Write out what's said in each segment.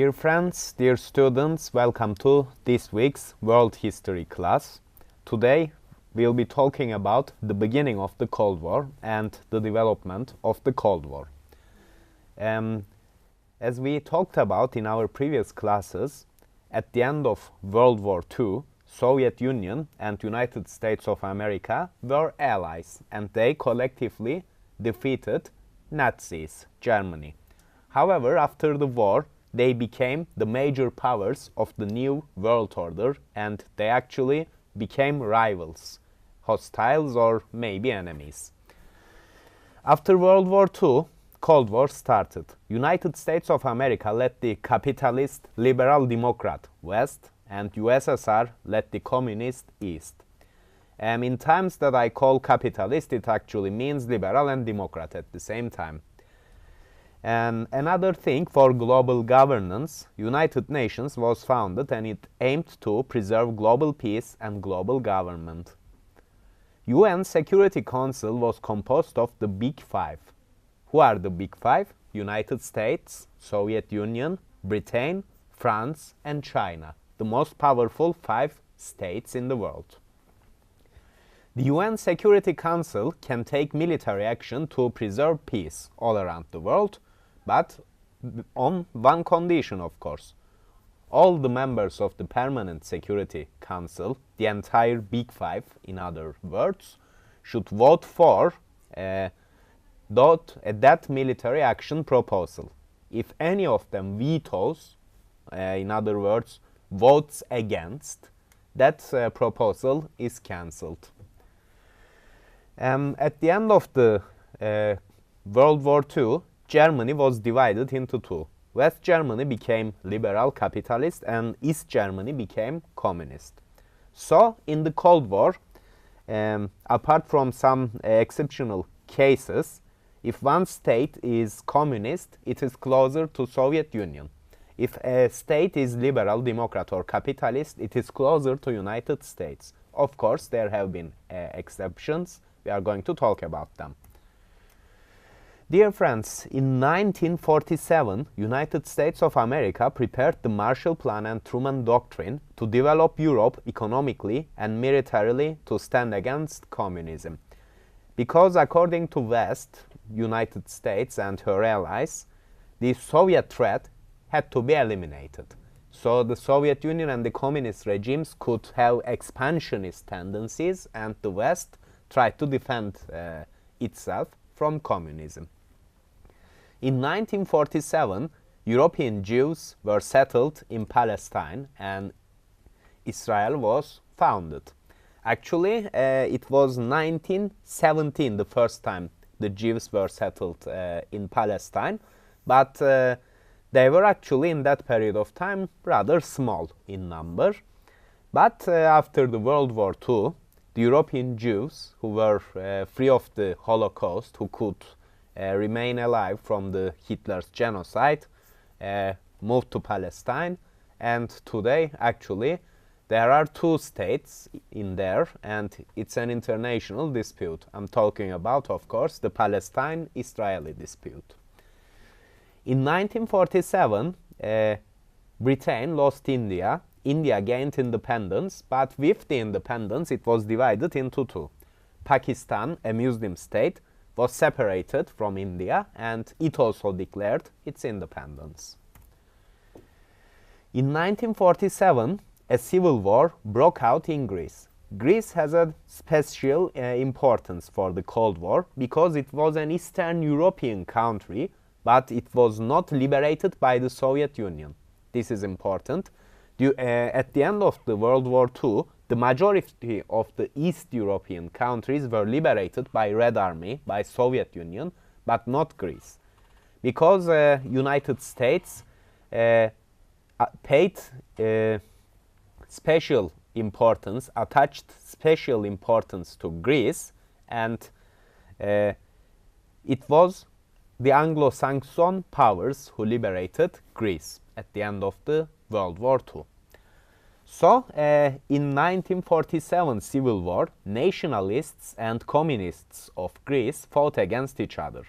Dear friends, dear students, welcome to this week's World History class. Today we'll be talking about the beginning of the Cold War and the development of the Cold War. As we talked about in our previous classes, at the end of World War II, Soviet Union and United States of America were allies and they collectively defeated Nazis, Germany. However, after the war, they became the major powers of the new world order and they actually became rivals, hostiles or maybe enemies. After World War II, Cold War started. United States of America led the capitalist liberal democrat West and USSR led the communist East. In times that I call capitalist, it actually means liberal and democrat at the same time. And another thing, for global governance, United Nations was founded and it aimed to preserve global peace and global government. UN Security Council was composed of the Big Five. Who are the Big Five? United States, Soviet Union, Britain, France and China, the most powerful 5 states in the world. The UN Security Council can take military action to preserve peace all around the world, but on one condition, of course. All the members of the Permanent Security Council, the entire Big Five, in other words, should vote for that military action proposal. If any of them vetoes, in other words, votes against, that proposal is cancelled. At the end of the World War II, Germany was divided into two. West Germany became liberal capitalist and East Germany became communist. So, in the Cold War, apart from some exceptional cases, if one state is communist, it is closer to Soviet Union. If a state is liberal, democrat or capitalist, it is closer to United States. Of course, there have been exceptions. We are going to talk about them. Dear friends, in 1947, United States of America prepared the Marshall Plan and Truman Doctrine to develop Europe economically and militarily to stand against communism. Because according to West, United States and her allies, the Soviet threat had to be eliminated. So the Soviet Union and the communist regimes could have expansionist tendencies and the West tried to defend itself from communism. In 1947, European Jews were settled in Palestine and Israel was founded. Actually, it was 1917 the first time the Jews were settled in Palestine, but they were actually in that period of time rather small in number. But after the World War II, the European Jews who were free of the Holocaust, who could remain alive from the Hitler's genocide, moved to Palestine, and today actually there are 2 states in there and it's an international dispute. I'm talking about, of course, the Palestine-Israeli dispute. In 1947, Britain lost India. India gained independence, but with the independence it was divided into 2. Pakistan, a Muslim state, was separated from India and it also declared its independence. In 1947, a civil war broke out in Greece. Greece has a special importance for the Cold War because it was an Eastern European country, but it was not liberated by the Soviet Union. This is important. At the end of the World War II, the majority of the East European countries were liberated by Red Army, by Soviet Union, but not Greece. Because United States paid special importance, attached special importance to Greece, and it was the Anglo-Saxon powers who liberated Greece at the end of the World War II. So, in 1947 Civil War, nationalists and communists of Greece fought against each other.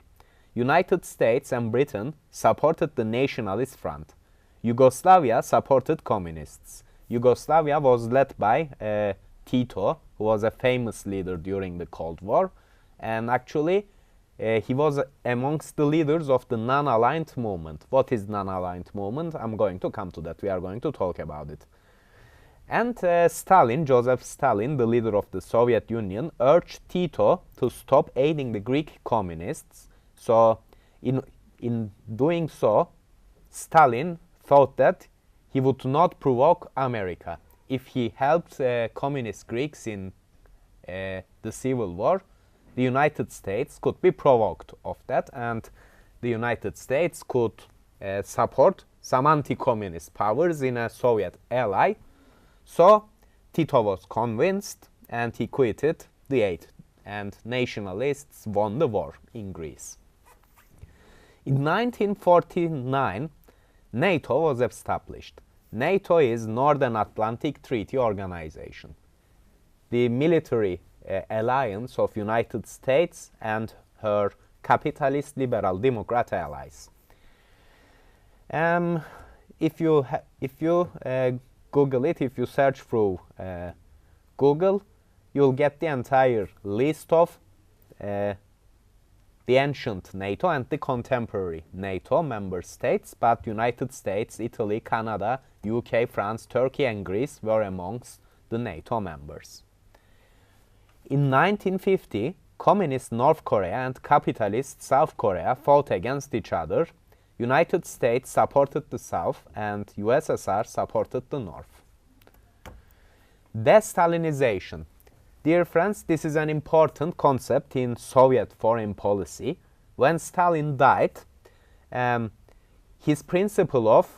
United States and Britain supported the Nationalist Front. Yugoslavia supported communists. Yugoslavia was led by Tito, who was a famous leader during the Cold War, and actually he was amongst the leaders of the non-aligned movement. What is non-aligned movement? I'm going to come to that. We are going to talk about it. And Stalin, Joseph Stalin, the leader of the Soviet Union, urged Tito to stop aiding the Greek communists. So in doing so, Stalin thought that he would not provoke America. If he helped communist Greeks in the Civil War, the United States could be provoked of that, and the United States could support some anti-communist powers in a Soviet ally. So Tito was convinced and he quitted the aid, and nationalists won the war in Greece. In 1949, NATO was established. NATO is Northern Atlantic Treaty Organization, the military alliance of United States and her capitalist liberal democrat allies. If you Google it, if you search through Google, you'll get the entire list of the ancient NATO and the contemporary NATO member states, but United States, Italy, Canada, UK, France, Turkey and Greece were amongst the NATO members. In 1950, communist North Korea and capitalist South Korea fought against each other. United States supported the South and USSR supported the North. De-Stalinization. Dear friends, this is an important concept in Soviet foreign policy. When Stalin died, his principle of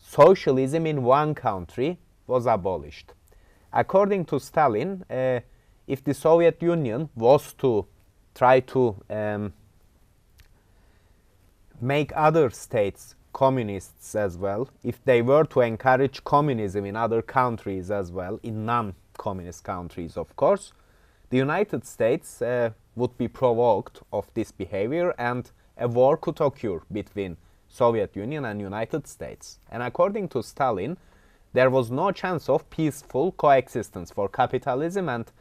socialism in one country was abolished. According to Stalin, if the Soviet Union was to try to make other states communists as well, if they were to encourage communism in other countries as well, in non-communist countries of course, the United States would be provoked of this behavior and a war could occur between Soviet Union and United States. And according to Stalin, there was no chance of peaceful coexistence for capitalism and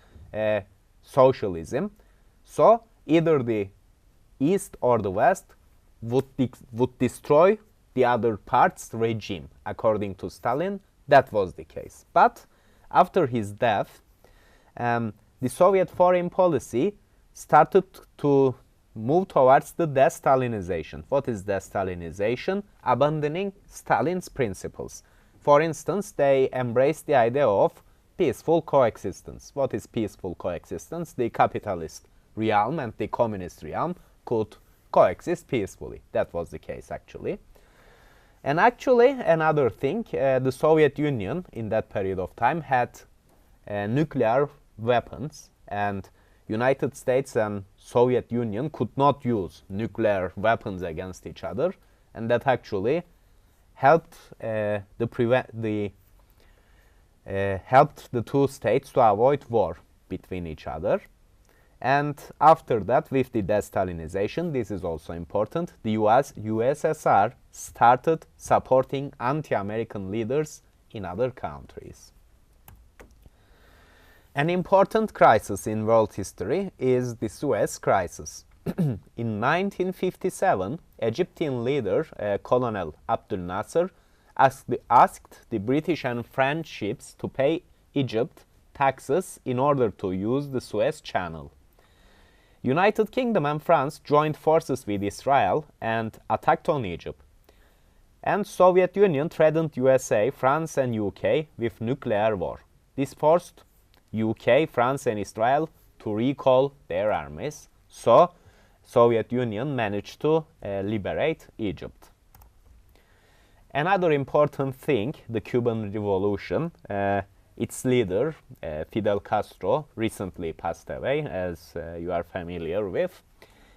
socialism. So either the East or the West would destroy the other part's regime. According to Stalin, that was the case. But after his death, the Soviet foreign policy started to move towards the de-Stalinization. What is de-Stalinization? Abandoning Stalin's principles. For instance, they embraced the idea of peaceful coexistence. What is peaceful coexistence? The capitalist realm and the communist realm could coexist peacefully. That was the case actually. And actually another thing, the Soviet Union in that period of time had nuclear weapons, and United States and Soviet Union could not use nuclear weapons against each other, and that actually helped helped the two states to avoid war between each other. And after that, with the de-Stalinization, this is also important, the USSR started supporting anti-American leaders in other countries. An important crisis in world history is the Suez Crisis. In 1957, Egyptian leader Colonel Abdel Nasser asked the British and French ships to pay Egypt taxes in order to use the Suez Channel. United Kingdom and France joined forces with Israel and attacked on Egypt. And Soviet Union threatened USA, France and UK with nuclear war. This forced UK, France and Israel to recall their armies. So Soviet Union managed to liberate Egypt. Another important thing, the Cuban Revolution. Its leader, Fidel Castro, recently passed away, as you are familiar with.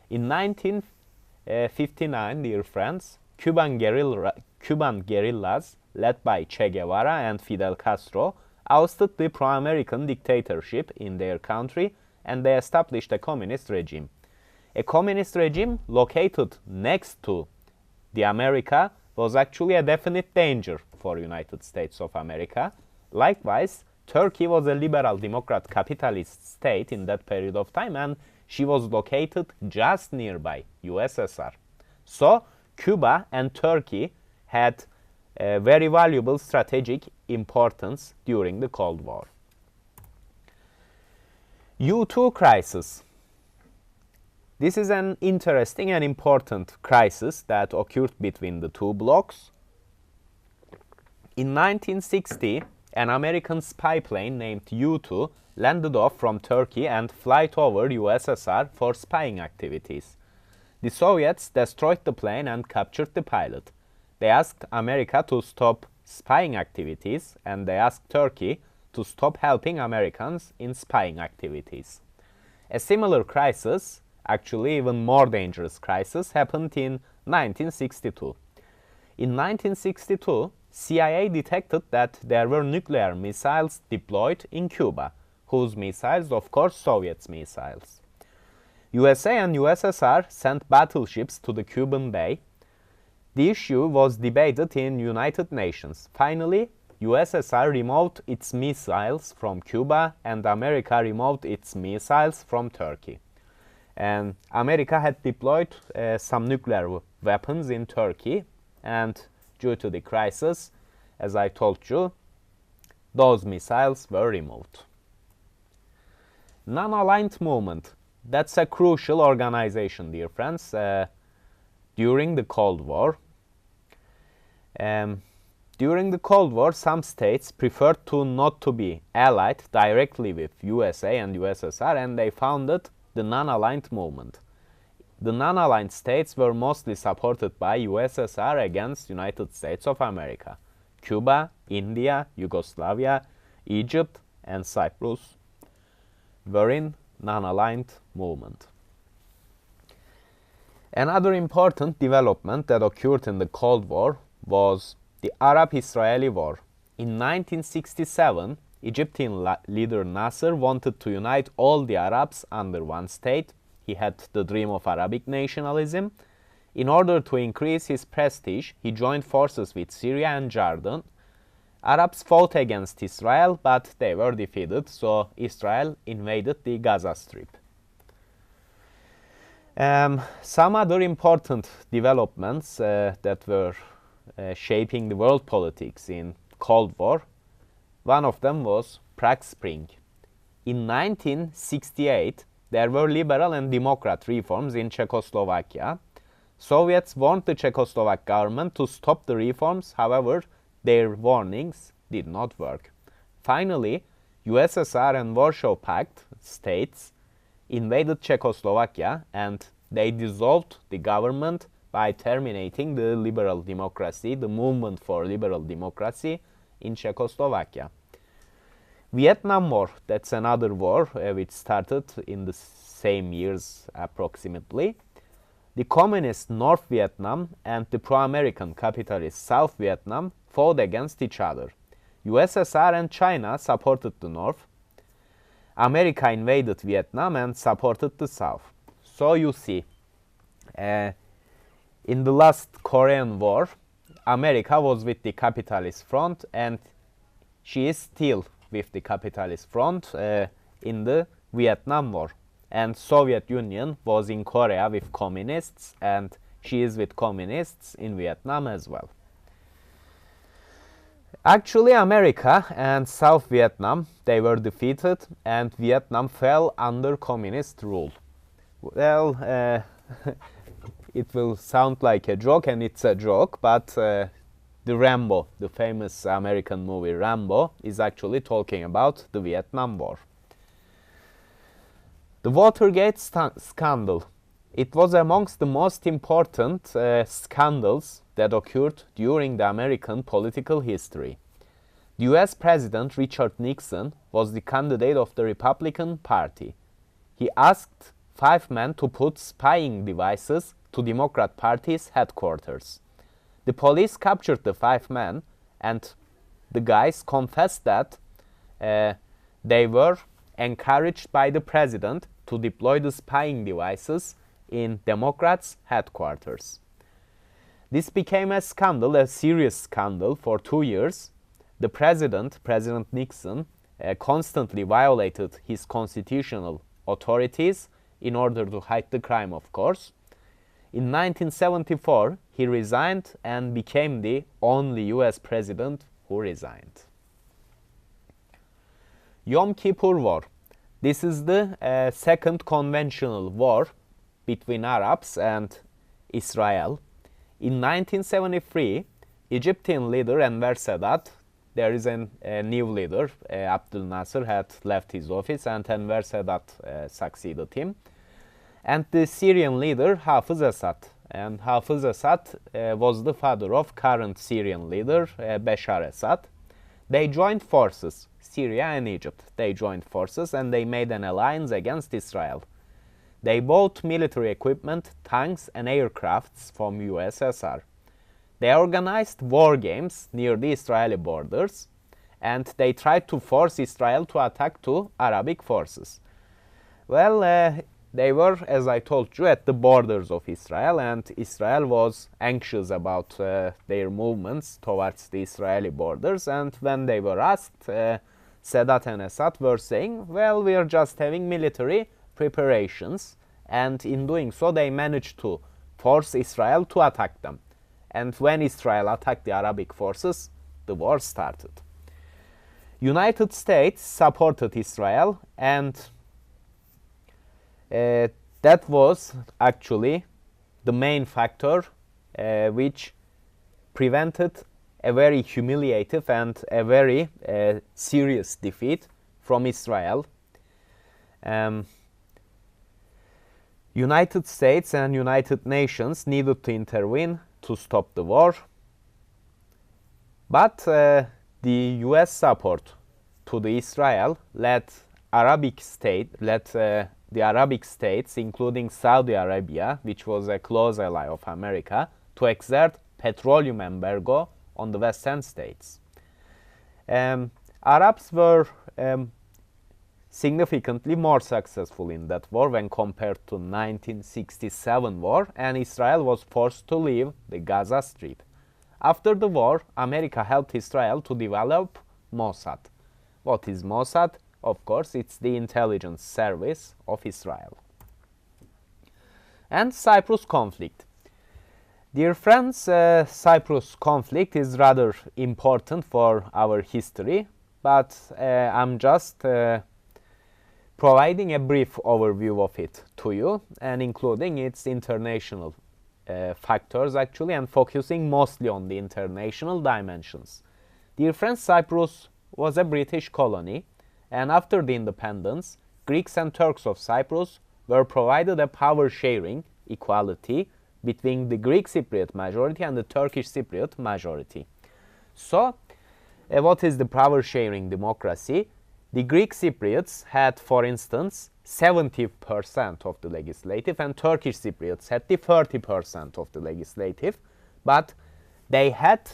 In 1959, dear friends, Cuban guerrillas, led by Che Guevara and Fidel Castro, ousted the pro-American dictatorship in their country, and they established a communist regime. A communist regime located next to the America was actually a definite danger for United States of America. Likewise, Turkey was a liberal democrat capitalist state in that period of time, and she was located just nearby USSR. So Cuba and Turkey had a very valuable strategic importance during the Cold War. U-2 crisis. This is an interesting and important crisis that occurred between the two blocs. In 1960, an American spy plane named U-2 landed off from Turkey and flight over USSR for spying activities. The Soviets destroyed the plane and captured the pilot. They asked America to stop spying activities, and they asked Turkey to stop helping Americans in spying activities. A similar crisis, actually even more dangerous crisis, happened in 1962. In 1962, CIA detected that there were nuclear missiles deployed in Cuba, whose missiles, of course, Soviet missiles. USA and USSR sent battleships to the Cuban Bay. The issue was debated in United Nations. Finally, USSR removed its missiles from Cuba and America removed its missiles from Turkey. And America had deployed some nuclear weapons in Turkey, and due to the crisis, as I told you, those missiles were removed. Non-aligned movement. That's a crucial organization, dear friends, during the Cold War. During the Cold War, some states preferred not to be allied directly with USA and USSR, and they founded the non-aligned movement. The non-aligned states were mostly supported by USSR against United States of America. Cuba, India, Yugoslavia, Egypt, and Cyprus were in non-aligned movement. Another important development that occurred in the Cold War was the Arab-Israeli War. In 1967, Egyptian leader Nasser wanted to unite all the Arabs under one state. He had the dream of Arabic nationalism. In order to increase his prestige, he joined forces with Syria and Jordan. Arabs fought against Israel, but they were defeated, so Israel invaded the Gaza Strip. Some other important developments that were shaping the world politics in Cold War, one of them was Prague Spring. In 1968, there were liberal and democrat reforms in Czechoslovakia. Soviets warned the Czechoslovak government to stop the reforms, however, their warnings did not work. Finally, USSR and Warsaw Pact states invaded Czechoslovakia and they dissolved the government by terminating the liberal democracy, the movement for liberal democracy in Czechoslovakia. Vietnam War, that's another war which started in the same years approximately. The communist North Vietnam and the pro-American capitalist South Vietnam fought against each other. USSR and China supported the North. America invaded Vietnam and supported the South. So you see, in the last Korean War, America was with the capitalist front and she is still with the capitalist front in the Vietnam War. And Soviet Union was in Korea with communists and she is with communists in Vietnam as well. Actually, America and South Vietnam, they were defeated and Vietnam fell under communist rule. Well, it will sound like a joke, and it's a joke, but the Rambo, the famous American movie Rambo, is actually talking about the Vietnam War. The Watergate scandal. It was amongst the most important scandals that occurred during the American political history. The US President Richard Nixon was the candidate of the Republican Party. He asked 5 men to put spying devices to Democrat Party's headquarters. The police captured the 5 men, and the guys confessed that they were encouraged by the president to deploy the spying devices in Democrats' headquarters. This became a scandal, a serious scandal, for 2 years. The President Nixon, constantly violated his constitutional authorities in order to hide the crime, of course. In 1974, he resigned and became the only US president who resigned. Yom Kippur War. This is the second conventional war between Arabs and Israel. In 1973, Egyptian leader Enver Sadat, there is a new leader, Abdel Nasser had left his office and Enver Sadat succeeded him. And the Syrian leader Hafez Assad. And Hafez Assad was the father of current Syrian leader Bashar Assad. They joined forces, Syria and Egypt. They joined forces and they made an alliance against Israel. They bought military equipment, tanks and aircrafts from USSR. They organized war games near the Israeli borders and they tried to force Israel to attack to Arabic forces. Well, they were, as I told you, at the borders of Israel, and Israel was anxious about their movements towards the Israeli borders, and when they were asked, Sadat and Assad were saying, well, we are just having military preparations, and in doing so they managed to force Israel to attack them. And when Israel attacked the Arabic forces, the war started. United States supported Israel, and that was actually the main factor which prevented a very humiliating and a very serious defeat from Israel. United States and United Nations needed to intervene to stop the war, but the US support to the Israel led the Arabic states, including Saudi Arabia, which was a close ally of America, to exert petroleum embargo on the Western states. Arabs were significantly more successful in that war when compared to 1967 war, and Israel was forced to leave the Gaza Strip. After the war, America helped Israel to develop Mossad. What is Mossad? Of course, it's the intelligence service of Israel. And Cyprus conflict. Dear friends, Cyprus conflict is rather important for our history, but I'm just providing a brief overview of it to you and including its international factors actually, and focusing mostly on the international dimensions. Dear friends, Cyprus was a British colony, and after the independence, Greeks and Turks of Cyprus were provided a power sharing equality between the Greek Cypriot majority and the Turkish Cypriot majority. So, what is the power sharing democracy? The Greek Cypriots had, for instance, 70% of the legislative, and Turkish Cypriots had the 30% of the legislative, but they had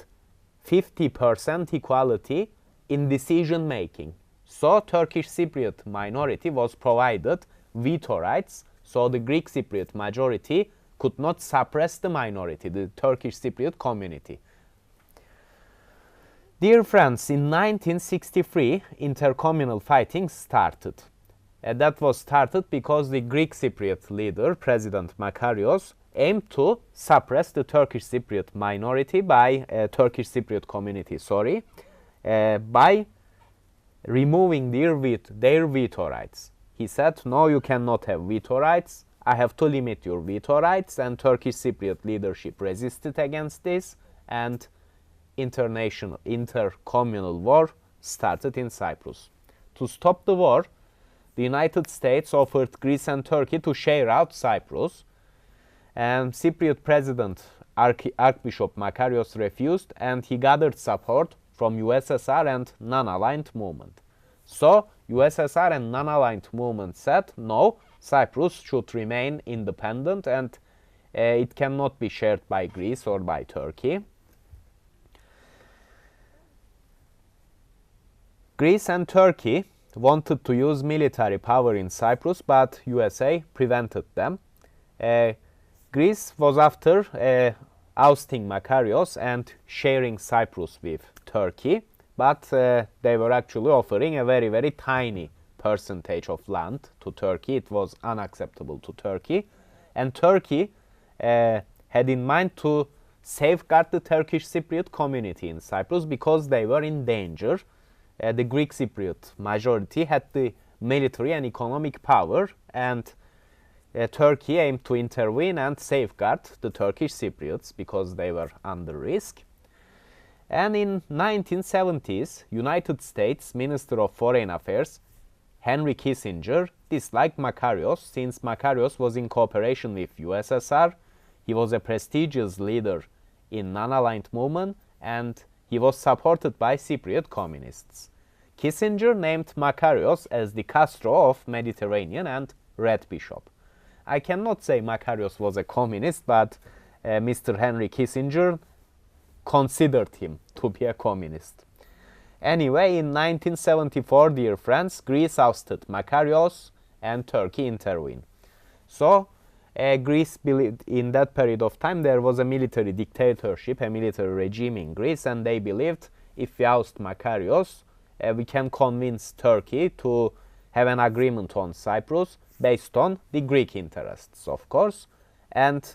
50% equality in decision making. So Turkish Cypriot minority was provided veto rights, so the Greek Cypriot majority could not suppress the minority, the Turkish Cypriot community. Dear friends, in 1963, intercommunal fighting started. That was started because the Greek Cypriot leader, President Makarios, aimed to suppress the Turkish Cypriot minority by Turkish Cypriot community, by removing their veto rights. He said, no, you cannot have veto rights. I have to limit your veto rights, and Turkish Cypriot leadership resisted against this, and intercommunal war started in Cyprus. To stop the war, the United States offered Greece and Turkey to share out Cyprus, and Cypriot President Archbishop Makarios refused, and he gathered support from USSR and non-aligned movement. So USSR and non-aligned movement said, no, Cyprus should remain independent and it cannot be shared by Greece or by Turkey. Greece and Turkey wanted to use military power in Cyprus, but USA prevented them. Greece was after ousting Makarios and sharing Cyprus with Turkey, but they were actually offering a very, very tiny percentage of land to Turkey. It was unacceptable to Turkey, and Turkey had in mind to safeguard the Turkish Cypriot community in Cyprus because they were in danger. The Greek Cypriot majority had the military and economic power, and Turkey aimed to intervene and safeguard the Turkish Cypriots because they were under risk. And in 1970s, United States Minister of Foreign Affairs Henry Kissinger disliked Makarios since Makarios was in cooperation with USSR. He was a prestigious leader in non-aligned movement and he was supported by Cypriot communists. Kissinger named Makarios as the Castro of Mediterranean and Red Bishop. I cannot say Makarios was a communist, but Mr. Henry Kissinger considered him to be a communist. Anyway, in 1974, dear friends, Greece ousted Makarios and Turkey intervened. So, Greece believed in that period of time there was a military dictatorship, a military regime in Greece, and they believed if we oust Makarios, we can convince Turkey to have an agreement on Cyprus based on the Greek interests, of course. And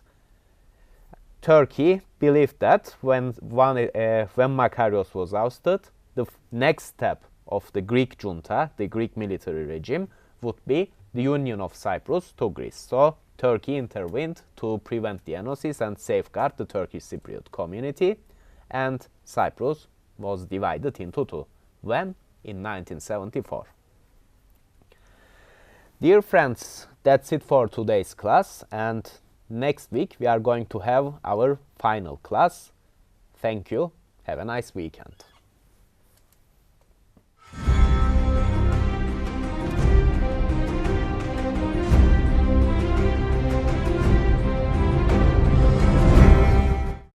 Turkey believed that when Makarios was ousted, the next step of the Greek junta, the Greek military regime, would be the union of Cyprus to Greece. So Turkey intervened to prevent the enosis and safeguard the Turkish Cypriot community, and Cyprus was divided into two. When? In 1974. Dear friends, that's it for today's class, and next week we are going to have our final class. Thank you. Have a nice weekend.